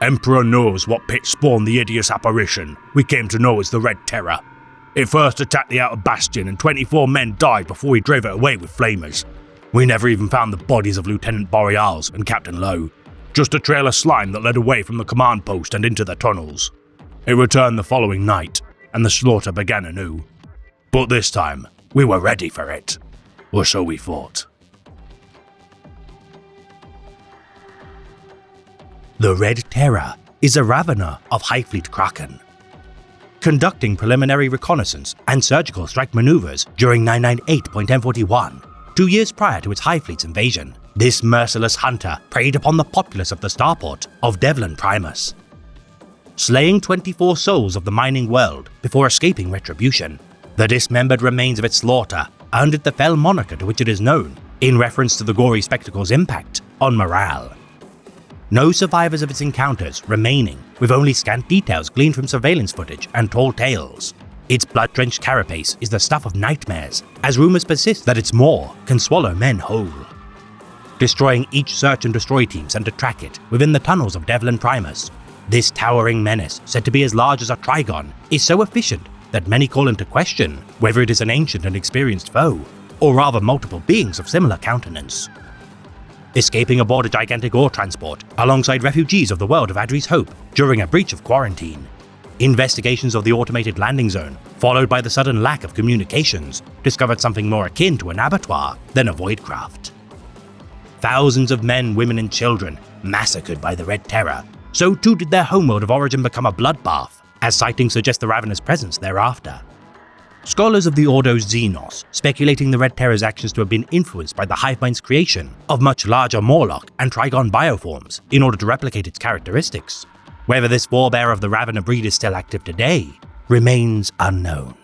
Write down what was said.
Emperor knows what pit spawned the hideous apparition we came to know as the Red Terror. It first attacked the outer bastion and 24 men died before he drove it away with flamers. We never even found the bodies of Lieutenant Boreals and Captain Lowe, just a trail of slime that led away from the command post and into the tunnels. It returned the following night, and the slaughter began anew. But this time, we were ready for it. Or so we thought. The Red Terror is a Ravener of Highfleet Kraken. Conducting preliminary reconnaissance and surgical strike maneuvers during 998.1041, 2 years prior to its Highfleet's invasion, this merciless hunter preyed upon the populace of the starport of Devlin Primus. Slaying 24 souls of the mining world before escaping retribution, the dismembered remains of its slaughter earned it the fell moniker to which it is known, in reference to the gory spectacle's impact on morale. No survivors of its encounters remaining, with only scant details gleaned from surveillance footage and tall tales. Its blood-drenched carapace is the stuff of nightmares, as rumors persist that its maw can swallow men whole. Destroying each search and destroy team sent to track it within the tunnels of Devlin Primus, this towering menace, said to be as large as a Trigon, is so efficient that many call into question whether it is an ancient and experienced foe, or rather multiple beings of similar countenance. Escaping aboard a gigantic ore transport alongside refugees of the world of Adri's Hope during a breach of quarantine. Investigations of the automated landing zone, followed by the sudden lack of communications, discovered something more akin to an abattoir than a voidcraft. Thousands of men, women and children massacred by the Red Terror, so too did their homeworld of origin become a bloodbath, as sightings suggest the Ravener's presence thereafter. Scholars of the Ordo Xenos speculating the Red Terror's actions to have been influenced by the Hivemind's creation of much larger Morlock and Trigon bioforms in order to replicate its characteristics. Whether this forebear of the Ravener breed is still active today remains unknown.